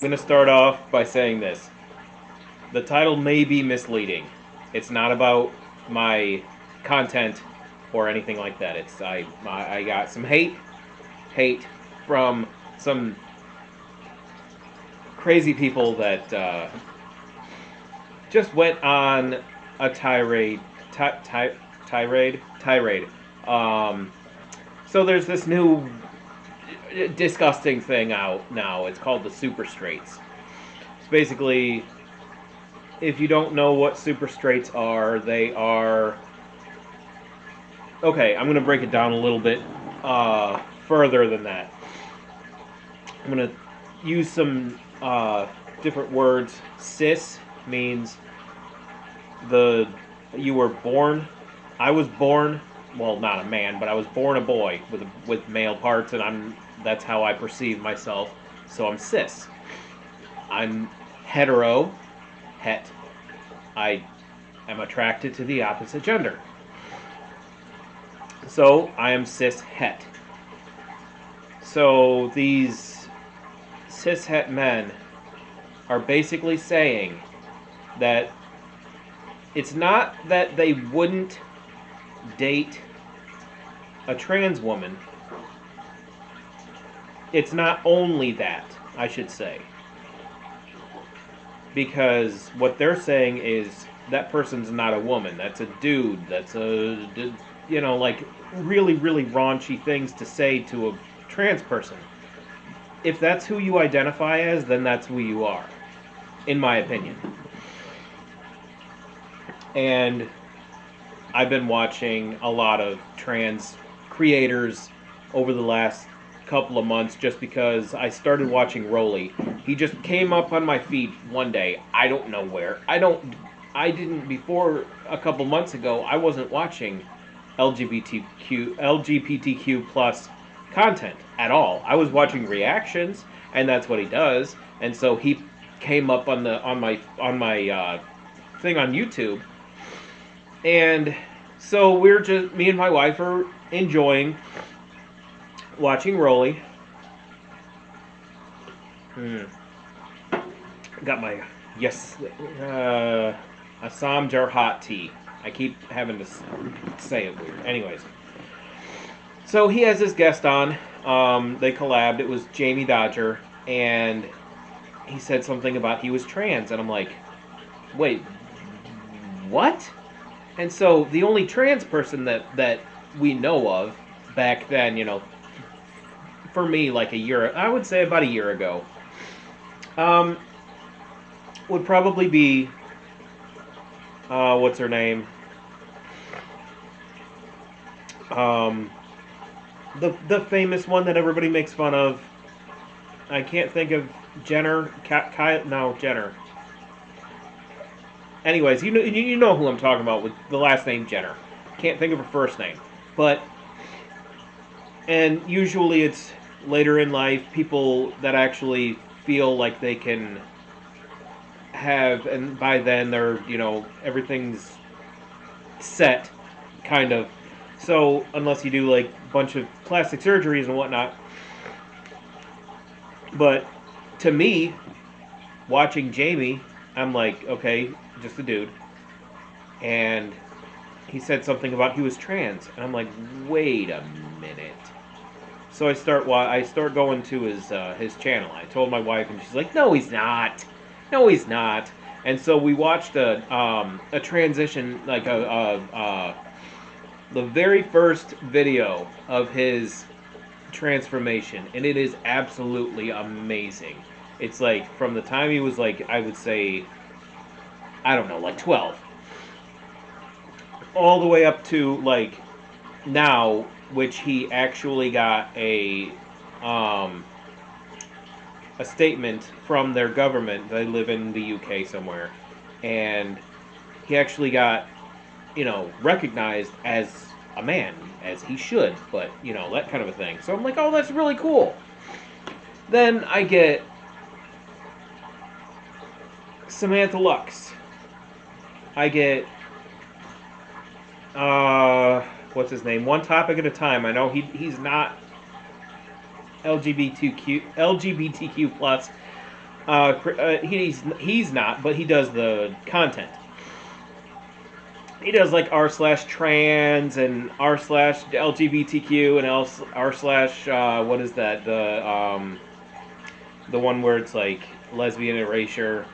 going to start off by saying this. The title may be misleading. It's not about my content or anything like that. I got some hate from some crazy people that just went on a tirade. So there's this new disgusting thing out now. It's called the super straights. It's basically, if you don't know what super straights are, they are... Okay, I'm going to break it down a little bit further than that. I'm going to use some different words. Cis means you were born. I was born, well, not a man, but I was born a boy with male parts, and that's how I perceive myself. So I'm cis. I'm hetero, het. I am attracted to the opposite gender. So I am cis het. So these cis het men are basically saying that it's not that they wouldn't date a trans woman. It's not only that, I should say. Because what they're saying is that person's not a woman. That's a dude. That's like really, really raunchy things to say to a trans person. If that's who you identify as, then that's who you are, in my opinion. And I've been watching a lot of trans creators over the last couple of months just because I started watching Rolly. He just came up on my feed one day. I don't know where. I didn't before a couple months ago. I wasn't watching LGBTQ plus content at all. I was watching reactions, and that's what he does. And so he came up on my thing on YouTube, and so me and my wife are enjoying watching Rolly. Got my Assam Jar hot tea. I keep having to say it weird. Anyways, so he has this guest on. They collabed. It was Jamie Dodger, and he said something about he was trans, and I'm like, wait, what? And so the only trans person that we know of back then, for me, like I would say about a year ago, would probably be, what's her name? The famous one that everybody makes fun of. I can't think of Jenner. Jenner. Anyways, you know who I'm talking about with the last name Jenner. Can't think of her first name. And usually it's later in life, people that actually feel like they can have, and by then they're, everything's set, kind of. So, unless you do, like, a bunch of plastic surgeries and whatnot. But, to me, watching Jamie, I'm like, okay, just a dude. And he said something about he was trans. And I'm like, wait a minute. So I start going to his channel. I told my wife, and she's like, no, he's not. No, he's not. And so we watched a transition, like the very first video of his transformation, and it is absolutely amazing. It's like from the time he was like, I would say, I don't know, like 12, all the way up to like now, which he actually got a statement from their government. They live in the UK somewhere, and he actually got, recognized as a man, as he should, but, that kind of a thing. So I'm like, oh, that's really cool. Then I get Samantha Lux. I get, what's his name? One Topic at a Time. I know he's not LGBTQ plus, He's not, but he does the content. He does like r/trans and r/LGBTQ and r/ what is that, the one where it's like lesbian erasure.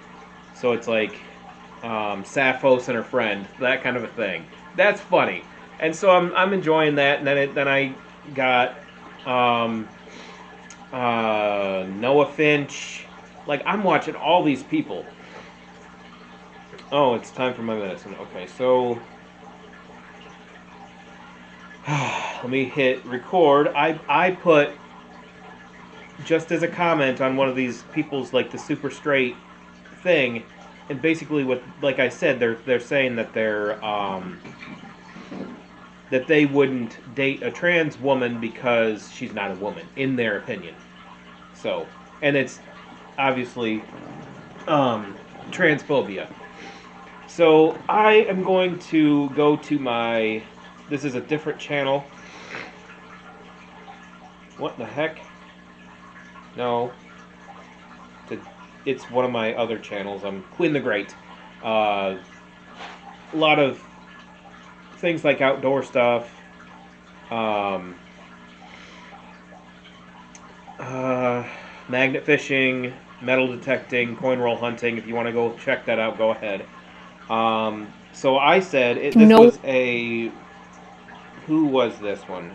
So it's like Sappho's and her friend, that kind of a thing. That's funny, and so I'm enjoying that. And then I got Noah Finch. Like, I'm watching all these people. Oh, it's time for my medicine. Okay, so let me hit record. I put, just as a comment on one of these people's, like, the super straight thing, and basically what, like I said, they're saying that that they wouldn't date a trans woman because she's not a woman, in their opinion. So, and it's obviously transphobia. So I am going to go to my. This is a different channel. What the heck? No. It's one of my other channels. I'm Quinn the Great. A lot of things like outdoor stuff. Magnet fishing, metal detecting, coin roll hunting. If you want to go check that out, go ahead. So I said this was a. Who was this one?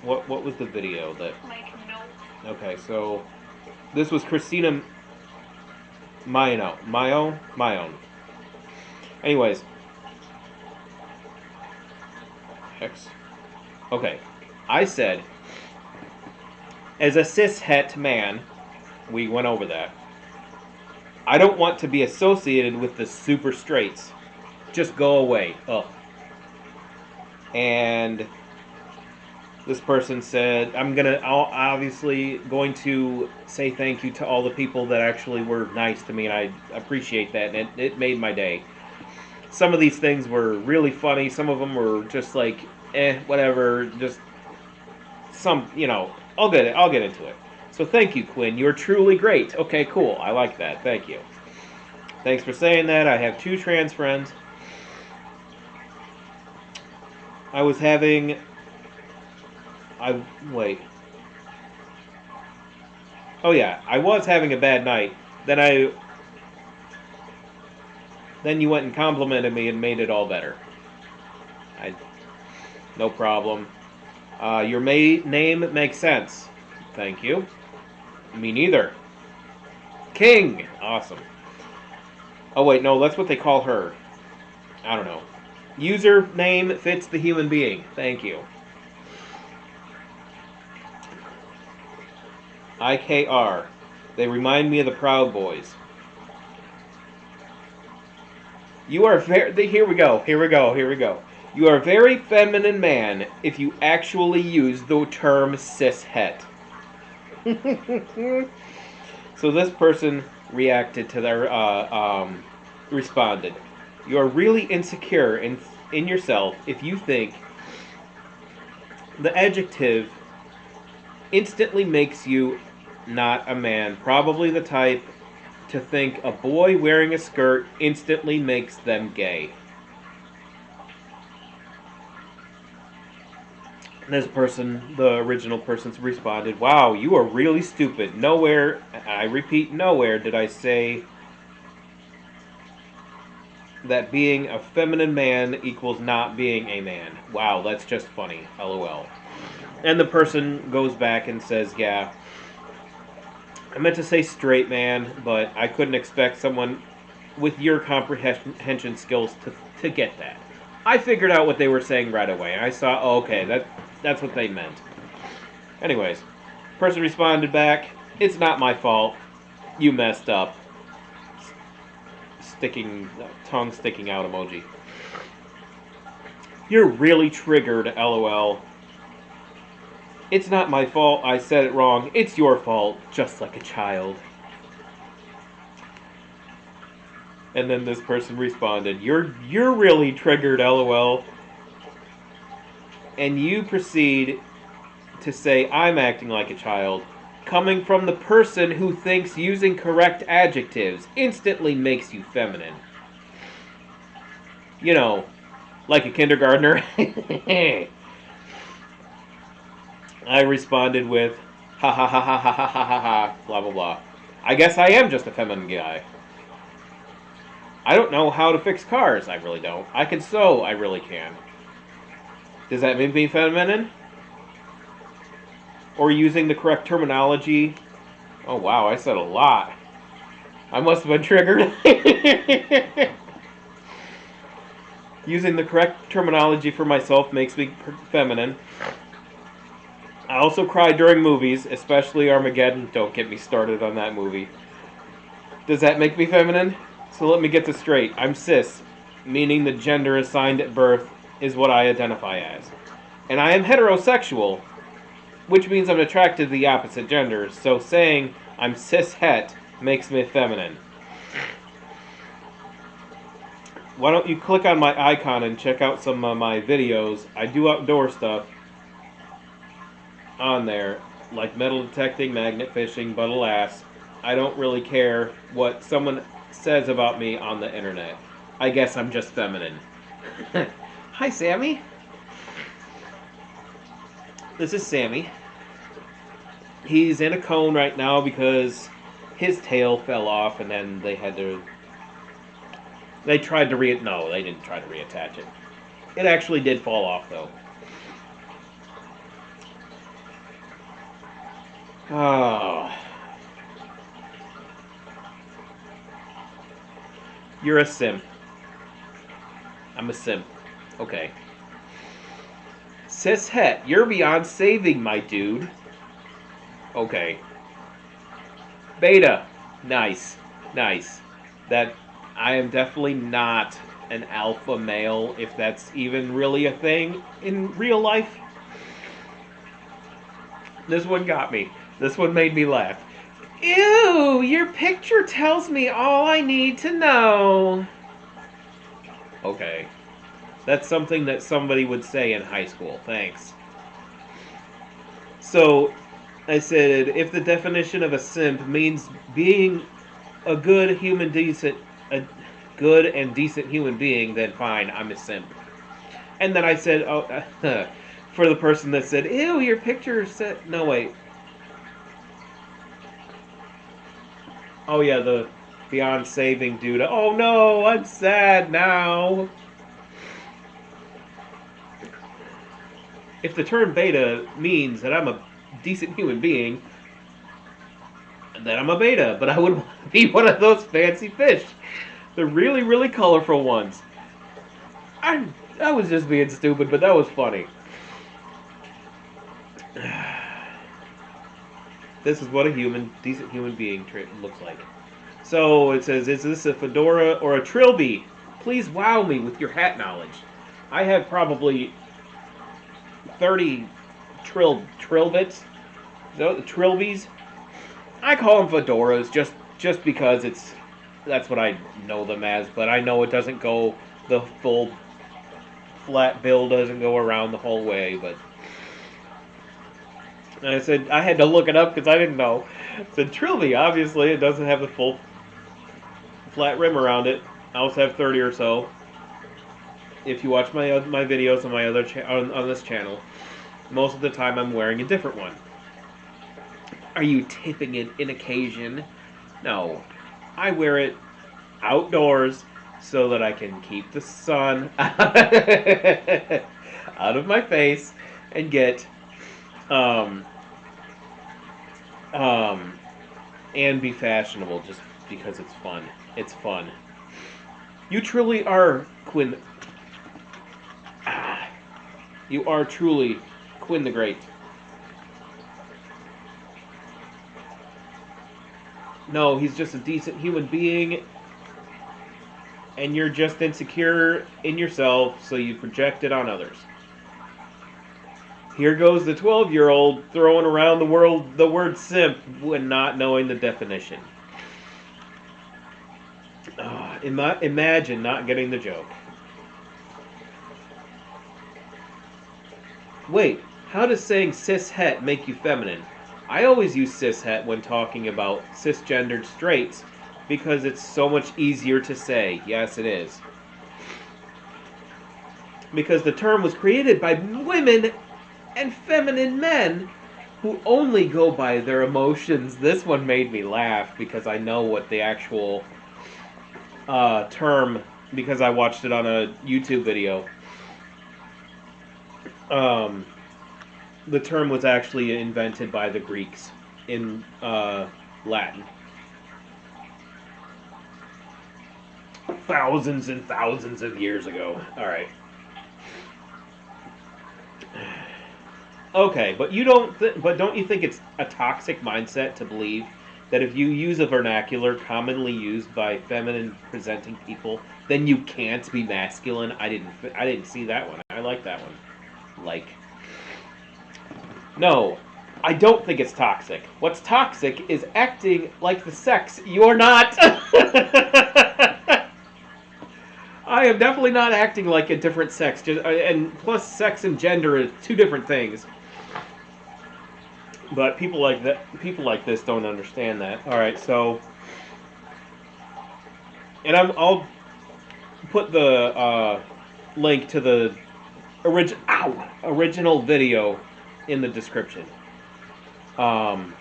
What was the video that? Okay, so this was Christina Mayon. Anyways. Hex. Okay. I said, as a cis-het man, we went over that. I don't want to be associated with the super straights. Just go away. Ugh. And this person said, I'm obviously going to say thank you to all the people that actually were nice to me, and I appreciate that, and it made my day. Some of these things were really funny. Some of them were just like, whatever. Just some, I'll get into it. So thank you, Quinn. You're truly great. Okay, cool. I like that. Thank you. Thanks for saying that. I have 2 trans friends. I was having. Wait. Oh yeah, I was having a bad night. Then you went and complimented me and made it all better. No problem. Your name makes sense. Thank you. Me neither. King. Awesome. Oh wait, no, that's what they call her. I don't know. Username fits the human being. Thank you. IKR. They remind me of the Proud Boys. You are very. Here we go. You are a very feminine man if you actually use the term cis-het. So this person reacted to their. Responded. You are really insecure in yourself if you think the adjective instantly makes you not a man. Probably the type to think a boy wearing a skirt instantly makes them gay. This person, the original person, responded, wow, you are really stupid. Nowhere, I repeat, nowhere did I say that being a feminine man equals not being a man. Wow, that's just funny. LOL. And the person goes back and says, yeah, I meant to say straight man, but I couldn't expect someone with your comprehension skills to get that. I figured out what they were saying right away. I saw, oh, okay, that's what they meant. Anyways, person responded back, it's not my fault. You messed up. Tongue sticking out emoji. You're really triggered, LOL. It's not my fault, I said it wrong. It's your fault, just like a child. And then this person responded, You're really triggered, LOL. And you proceed to say I'm acting like a child. coming from the person who thinks using correct adjectives instantly makes you feminine. You know, like a kindergartner. I responded with, ha ha ha ha ha ha ha ha ha, blah blah blah. I guess I am just a feminine guy. I don't know how to fix cars, I really don't. I can sew, I really can. Does that make me feminine? Or using the correct terminology? Oh wow, I said a lot. I must have been triggered. Using the correct terminology for myself makes me feminine. I also cry during movies, especially Armageddon. Don't get me started on that movie. Does that make me feminine? So let me get this straight. I'm cis, meaning the gender assigned at birth is what I identify as. And I am heterosexual, which means I'm attracted to the opposite gender. So saying I'm cis-het makes me feminine. Why don't you click on my icon and check out some of my videos. I do outdoor stuff on there, like metal detecting, magnet fishing, but alas, I don't really care what someone says about me on the internet. I guess I'm just feminine. Hi, Sammy. This is Sammy. He's in a cone right now because his tail fell off and then they had to... They tried to No, they didn't try to reattach it. It actually did fall off, though. Oh. You're a simp. I'm a simp. Okay. Cis-het, you're beyond saving, my dude. Okay. Beta. Nice. Nice. That... I am definitely not an alpha male, if that's even really a thing in real life. This one got me. This one made me laugh. Ew, your picture tells me all I need to know. Okay. That's something that somebody would say in high school. Thanks. So, I said, if the definition of a simp means being a good and decent human being, then fine, I'm a simp. And then I said, oh, for the person that said, ew, your picture said... No, wait. Oh, yeah, the beyond saving dude. Oh, no, I'm sad now. If the term beta means that I'm a decent human being, then I'm a beta. But I would want to be one of those fancy fish. The really, really colorful ones. I was just being stupid, but that was funny. This is what a decent human being looks like. So it says, is this a fedora or a trilby? Please wow me with your hat knowledge. I have probably 30 trilbits. Trilbies. I call them fedoras just because that's what I know them as, but I know it doesn't go, the full flat bill doesn't go around the whole way, but... And I said, I had to look it up because I didn't know. I said, trilby, obviously, it doesn't have the full flat rim around it. I also have 30 or so. If you watch my videos on my other on this channel, most of the time I'm wearing a different one. Are you tipping it in occasion? No. I wear it outdoors so that I can keep the sun out of my face and get and be fashionable just because it's fun. It's fun. You truly are Quinn. You are truly Quinn the Great. No, he's just a decent human being, and you're just insecure in yourself, so you project it on others. Here goes the 12-year-old throwing around the word simp when not knowing the definition. Imagine not getting the joke. Wait, how does saying cis-het make you feminine? I always use cishet when talking about cisgendered straights because it's so much easier to say. Yes, it is. Because the term was created by women and feminine men who only go by their emotions. This one made me laugh because I know what the actual term, because I watched it on a YouTube video. The term was actually invented by the Greeks in Latin. Thousands and thousands of years ago. All right. Okay, but don't you think it's a toxic mindset to believe that if you use a vernacular commonly used by feminine presenting people, then you can't be masculine? I didn't see that one. I like that one. Like, no, I don't think it's toxic. What's toxic is acting like the sex you're not. I am definitely not acting like a different sex. And plus, sex and gender is two different things. But people like this don't understand that. All right, so, and I'll put the link to the original video in the description. I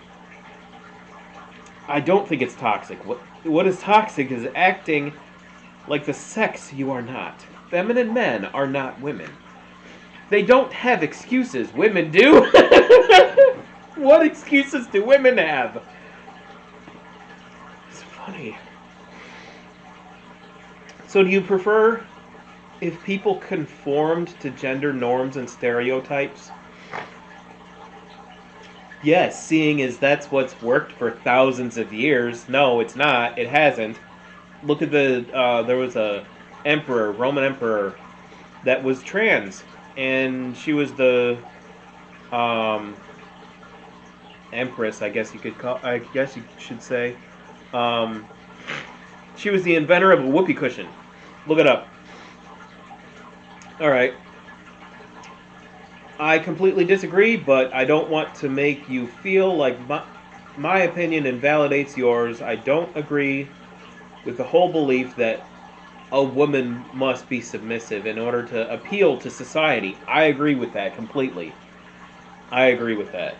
don't think it's toxic. What is toxic is acting like the sex you are not. Feminine men are not women. They don't have excuses. Women do. What excuses do women have? It's funny. So do you prefer if people conformed to gender norms and stereotypes? Yes, seeing as that's what's worked for thousands of years. No, it's not. It hasn't. Look at there was a Roman emperor, that was trans, and she was the empress, I guess you should say. She was the inventor of a whoopee cushion. Look it up. All right. I completely disagree, but I don't want to make you feel like my opinion invalidates yours. I don't agree with the whole belief that a woman must be submissive in order to appeal to society. I agree with that completely. I agree with that.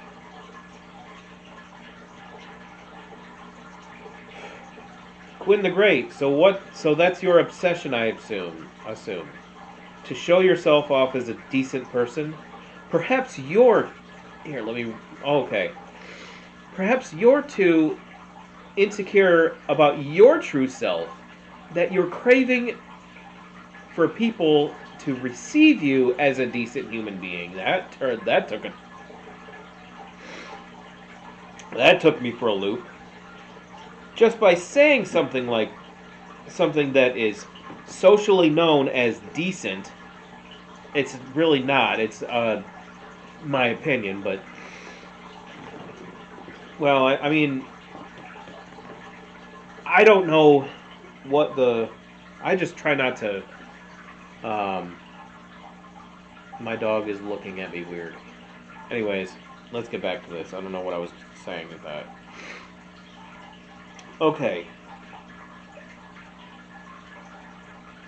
Quinn the Great. So that's your obsession, I assume. To show yourself off as a decent person. Perhaps you're... Here, let me... Okay. Perhaps you're too insecure about your true self that you're craving for people to receive you as a decent human being. That took me for a loop. Just by saying something that is socially known as decent, it's really not. It's my opinion, but well, I mean, I don't know what I just try not to. My dog is looking at me weird. Anyways, let's get back to this. I don't know what I was saying with that. Okay.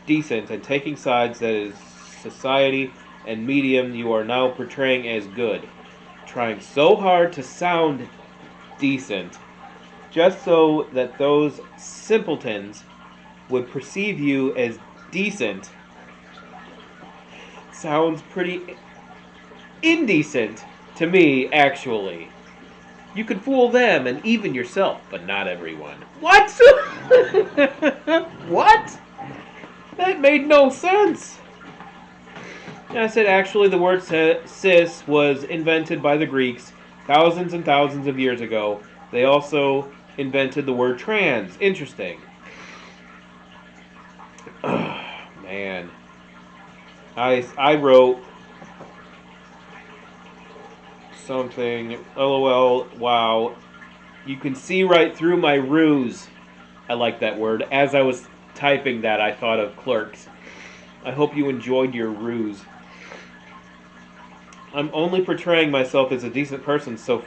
Decent and taking sides, that is society and medium you are now portraying as good. Trying so hard to sound decent just so that those simpletons would perceive you as decent sounds pretty indecent to me, actually. You could fool them and even yourself, but not everyone. What? What? That made no sense. And I said, actually, the word cis was invented by the Greeks thousands and thousands of years ago. They also invented the word trans. Interesting. Oh, man. I wrote something, LOL, wow, you can see right through my ruse. I like that word. As I was typing that, I thought of Clerks. I hope you enjoyed your ruse. I'm only portraying myself as a decent person so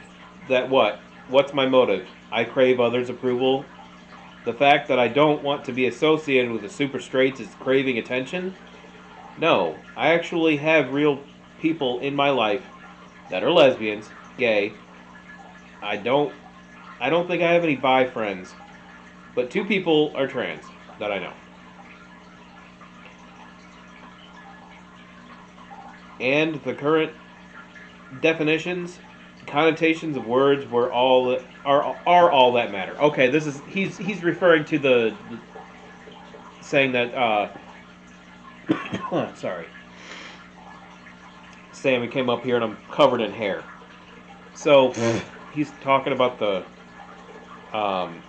that what? What's my motive? I crave others' approval. The fact that I don't want to be associated with the super straights is craving attention? No, I actually have real people in my life that are lesbians, gay. I don't I don't think I have any bi friends, but 2 people are trans that I know. And the current definitions, connotations of words were all are all that matter. Okay, this is he's referring to the saying that sorry. Sammy came up here and I'm covered in hair. So he's talking about um,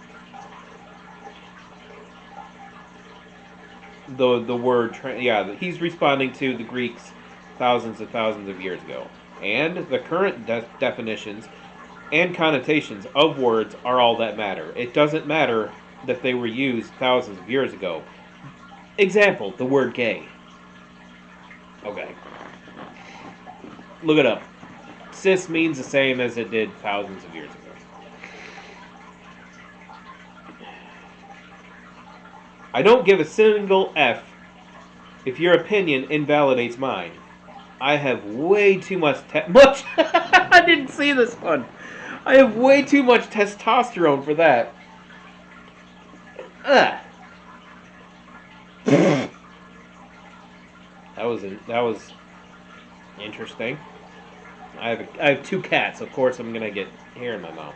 the word yeah, he's responding to the Greeks thousands of years ago, and the current definitions and connotations of words are all that matter. It doesn't matter that they were used thousands of years ago. Example: the word gay. Okay, look it up. Cis means the same as it did thousands of years ago. I don't give a single F if your opinion invalidates mine. I have way too much. I didn't see this one. I have way too much testosterone for that. Ugh. That was interesting. I have 2 cats. Of course, I'm gonna get hair in my mouth.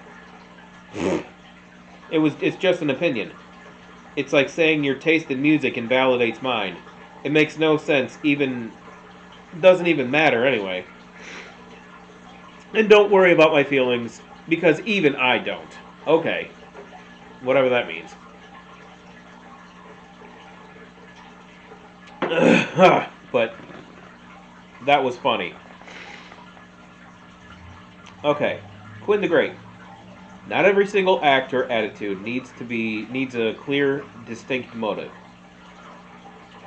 It's just an opinion. It's like saying your taste in music invalidates mine. It makes no sense. Even doesn't even matter anyway. And don't worry about my feelings because even I don't. Okay, whatever that means. But that was funny. Okay, Quinn the Great. Not every single act or attitude needs a clear, distinct motive.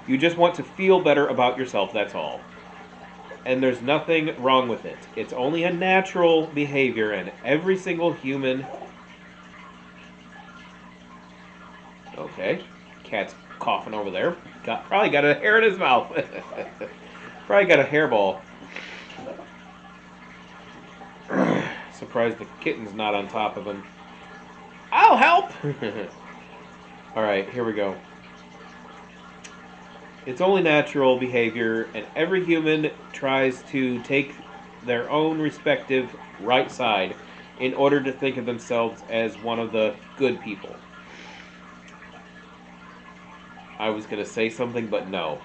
You just want to feel better about yourself, that's all. And there's nothing wrong with it. It's only a natural behavior, and every single human. Okay, cat's coughing over there. Probably got a hair in his mouth. Probably got a hairball. Surprised the kitten's not on top of him. I'll help! Alright, here we go. It's only natural behavior, and every human tries to take their own respective right side in order to think of themselves as one of the good people. I was going to say something, but no.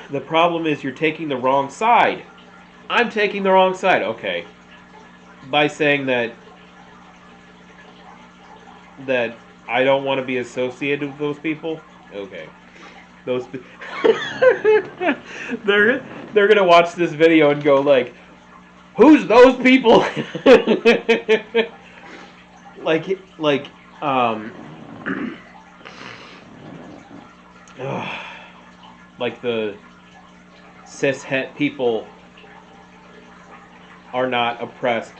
The problem is you're taking the wrong side. I'm taking the wrong side. Okay. By saying that I don't want to be associated with those people. Okay. Those they're gonna watch this video and go like, "Who's those people?" like like the cishet people are not oppressed,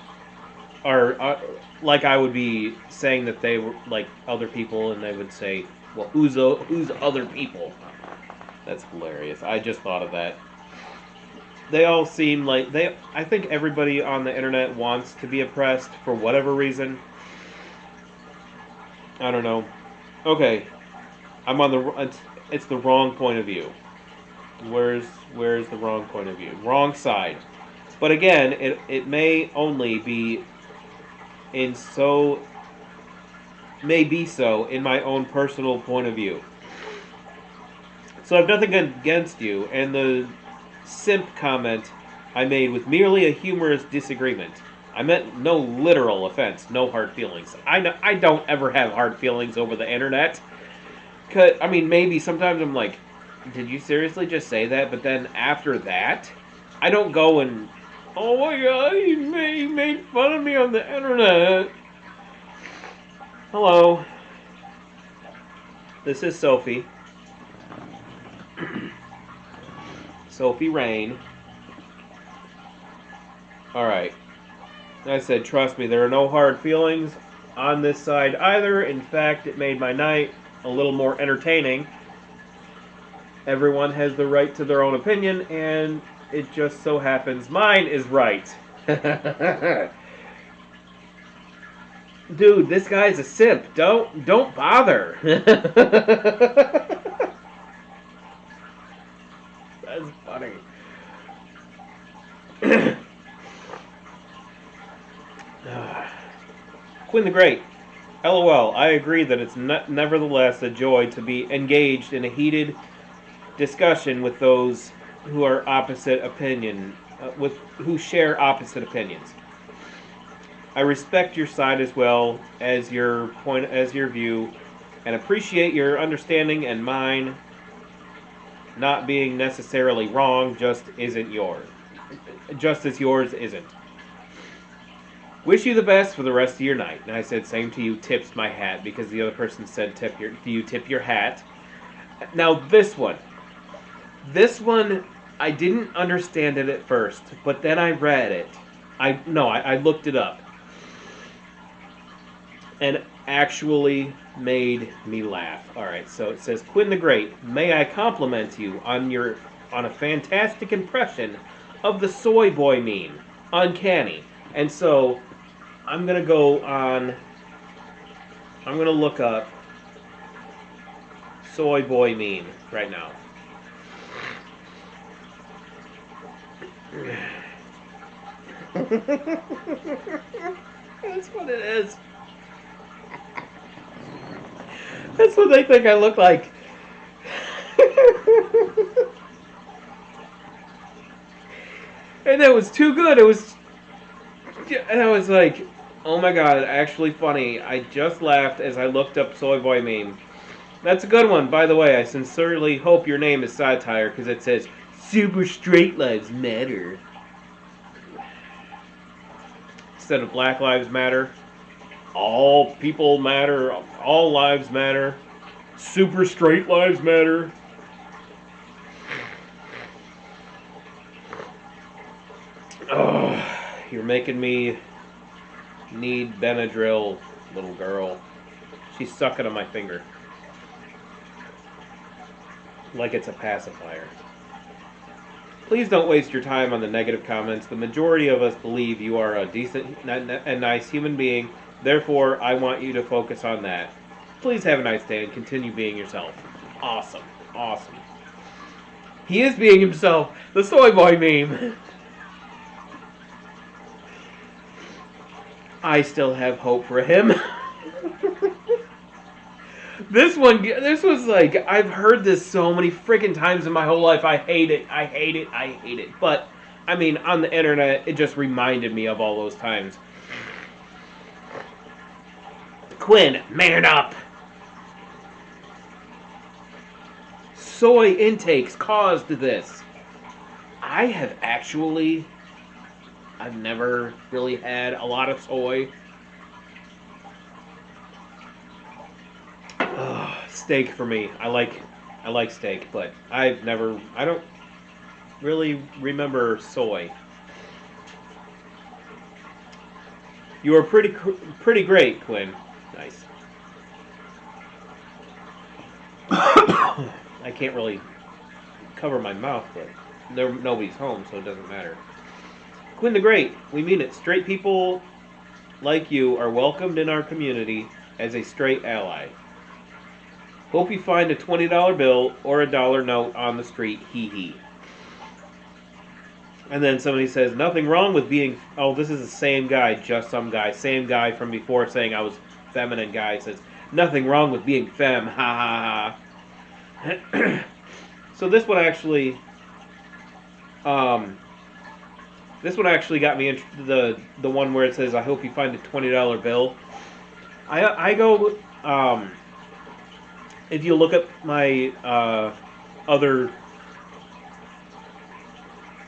or like I would be saying that they were like other people, and they would say, "Well, who's other people?" That's hilarious. I just thought of that. They all seem like I think everybody on the internet wants to be oppressed for whatever reason. I don't know. Okay, I'm on the. It's the wrong point of view. Where's the wrong point of view? Wrong side. But again, it may only be may be so in my own personal point of view. So I've nothing against you, and the simp comment I made with merely a humorous disagreement. I meant no literal offense, no hard feelings. I don't ever have hard feelings over the internet. I mean, maybe sometimes I'm like, did you seriously just say that? But then after that, I don't go and, oh my god, he made fun of me on the internet. Hello. This is Sophie. Sophie Rain. Alright. I said, trust me, there are no hard feelings on this side either. In fact, it made my night a little more entertaining. Everyone has the right to their own opinion, and it just so happens mine is right. Dude, this guy's a simp. Don't bother. That's funny. Quinn the Great. LOL. I agree that it's nevertheless a joy to be engaged in a heated discussion with those who are opposite opinion, who share opposite opinions. I respect your side as well as your view, and appreciate your understanding and mine not being necessarily wrong, just isn't yours. Just as yours isn't. Wish you the best for the rest of your night. And I said, same to you, tips my hat, because the other person said, do you tip your hat? Now this one, I didn't understand it at first, but then I read it. I looked it up. And actually made me laugh. Alright, so it says, Quinn the Great, may I compliment you on a fantastic impression of the soy boy meme. Uncanny. And so, I'm gonna look up soy boy meme right now. That's what it is. That's what they think I look like. And that was too good. And I was like, oh my god, actually funny. I just laughed as I looked up soy boy meme. That's a good one, by the way. I sincerely hope your name is satire, because it says, Super Straight Lives Matter. Instead of Black Lives Matter. All people matter. All lives matter. Super Straight Lives Matter. Oh, you're making me need Benadryl, little girl. She's sucking on my finger. Like it's a pacifier. Please don't waste your time on the negative comments. The majority of us believe you are a decent and nice human being. Therefore, I want you to focus on that. Please have a nice day and continue being yourself. Awesome. Awesome. He is being himself. The soy boy meme. I still have hope for him. This was like, I've heard this so many freaking times in my whole life. I hate it. I hate it. I hate it. But, I mean, on the internet, it just reminded me of all those times. Quinn, man up. Soy intakes caused this. I've never really had a lot of soy. Steak for me. I like steak, but I don't really remember soy. You are pretty great, Quinn. Nice. I can't really cover my mouth, but nobody's home, so it doesn't matter. Quinn the Great, we mean it. Straight people like you are welcomed in our community as a straight ally. Hope you find a $20 bill or a dollar note on the street. Hee hee. And then somebody says, nothing wrong with being... Oh, this is the same guy, just some guy. Same guy from before saying I was feminine guy says, nothing wrong with being femme. Ha ha ha. So this one actually... this one actually got me into the one where it says, I hope you find a $20 bill. I go... if you look at my other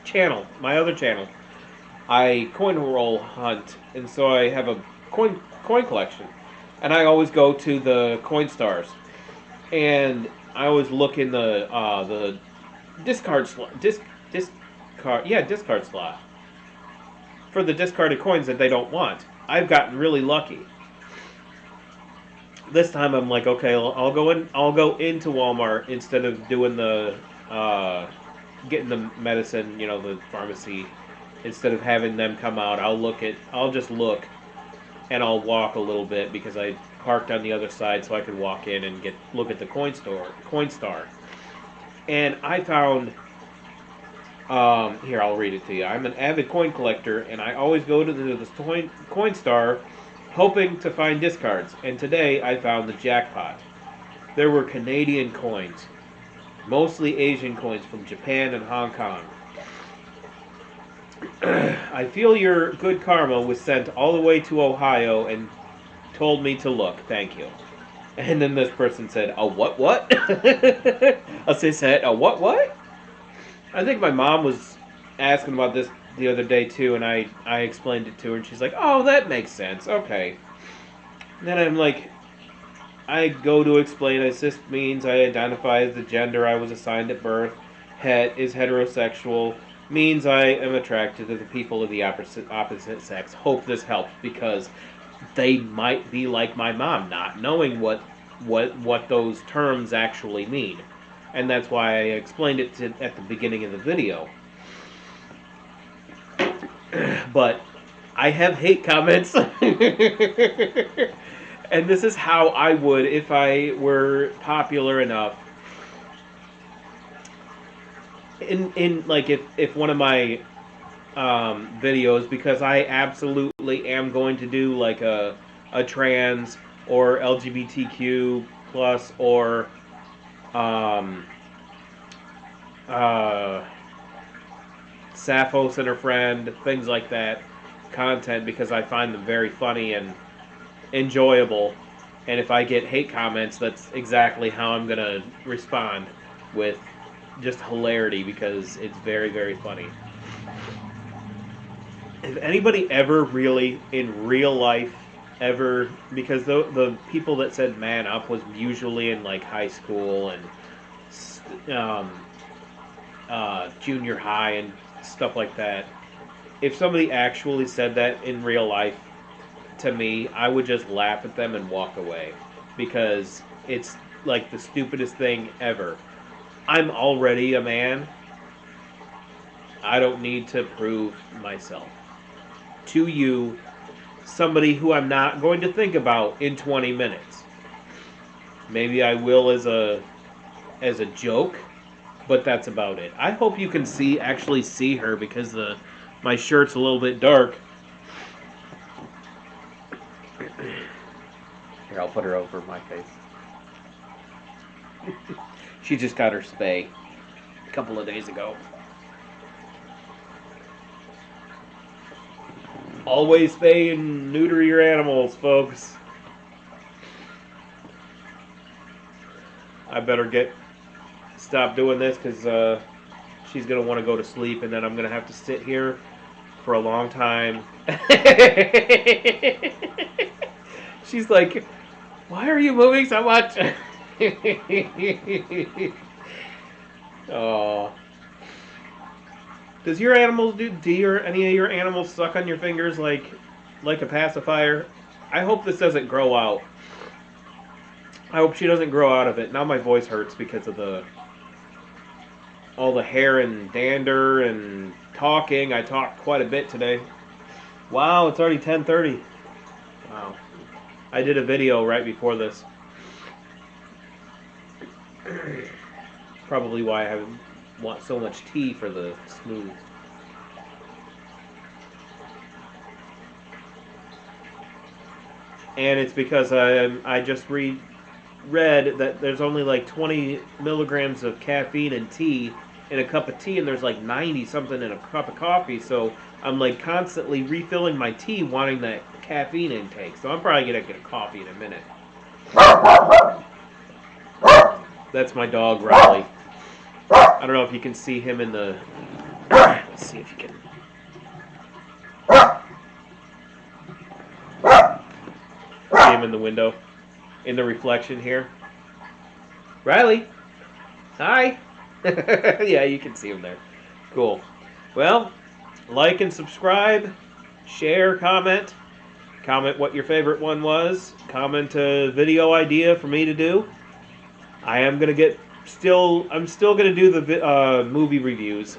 channel, I coin roll hunt, and so I have a coin collection, and I always go to the Coinstars, and I always look in the discard slot, discard slot, for the discarded coins that they don't want. I've gotten really lucky. This time I'm like, okay, I'll go into Walmart instead of doing the getting the medicine, the pharmacy. Instead of having them come out, I'll just look, and I'll walk a little bit because I parked on the other side so I could walk in and look at the Coinstar. And I found, here, I'll read it to you. I'm an avid coin collector, and I always go to this Coinstar hoping to find discards. And today I found the jackpot. There were Canadian coins, mostly Asian coins from Japan and Hong Kong. I feel your good karma was sent all the way to Ohio and told me to look. Thank you. And then this person said, "A what?" They said, "A what?" I think my mom was asking about this the other day too, and I explained it to her, and she's like, "Oh, that makes sense. Okay." And then I'm like, I go to explain it. This means I identify as the gender I was assigned at birth. Het is heterosexual. Means I am attracted to the people of the opposite sex. Hope this helps because they might be like my mom, not knowing what those terms actually mean. And that's why I explained it at the beginning of the video. But I have hate comments. And this is how I would if I were popular enough. In like if one of my videos, because I absolutely am going to do like a trans or LGBTQ plus or Sappho and her friend, things like that content, because I find them very funny and enjoyable. And if I get hate comments, that's exactly how I'm gonna respond, with just hilarity, because it's very, very funny. If anybody ever really, in real life, ever, because the people that said man up was usually in like high school and junior high and stuff like that. If somebody actually said that in real life to me, I would just laugh at them and walk away, because it's like the stupidest thing ever. I'm already a man. I don't need to prove myself to you, somebody who I'm not going to think about in 20 minutes. Maybe I will as a joke, but that's about it. I hope you can actually see her, because my shirt's a little bit dark. Here, I'll put her over my face. She just got her spay a couple of days ago. Always spay and neuter your animals, folks. I better stop doing this, because she's going to want to go to sleep, and then I'm going to have to sit here for a long time. She's like, "Why are you moving so much?" Oh. Does your animals do any of your animals suck on your fingers like a pacifier? I hope this doesn't grow out. I hope she doesn't grow out of it. Now my voice hurts because of all the hair and dander and talking. I talked quite a bit today. Wow, it's already 10:30. Wow. I did a video right before this. Probably why I want so much tea for the smooth. And it's because I just read that there's only like 20 milligrams of caffeine in tea, in a cup of tea, and there's like 90 something in a cup of coffee. So I'm like constantly refilling my tea, wanting that caffeine intake. So I'm probably gonna get a coffee in a minute. That's my dog, Riley. I don't know if you can see him in the... Let's see if you can... See him in the window? In the reflection here? Riley! Hi! Yeah, you can see him there. Cool. Well, like and subscribe. share, comment. Comment what your favorite one was. Comment a video idea for me to do. I am gonna get I'm still gonna do the movie reviews.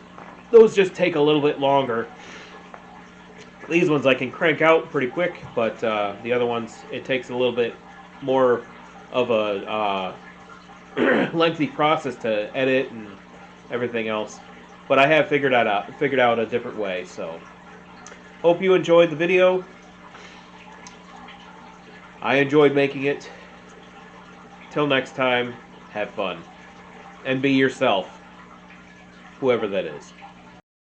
Those just take a little bit longer. These ones I can crank out pretty quick, but the other ones it takes a little bit more of a lengthy process to edit and everything else. But I have figured out a different way. So hope you enjoyed the video. I enjoyed making it. Till next time, have fun. And be yourself. Whoever that is.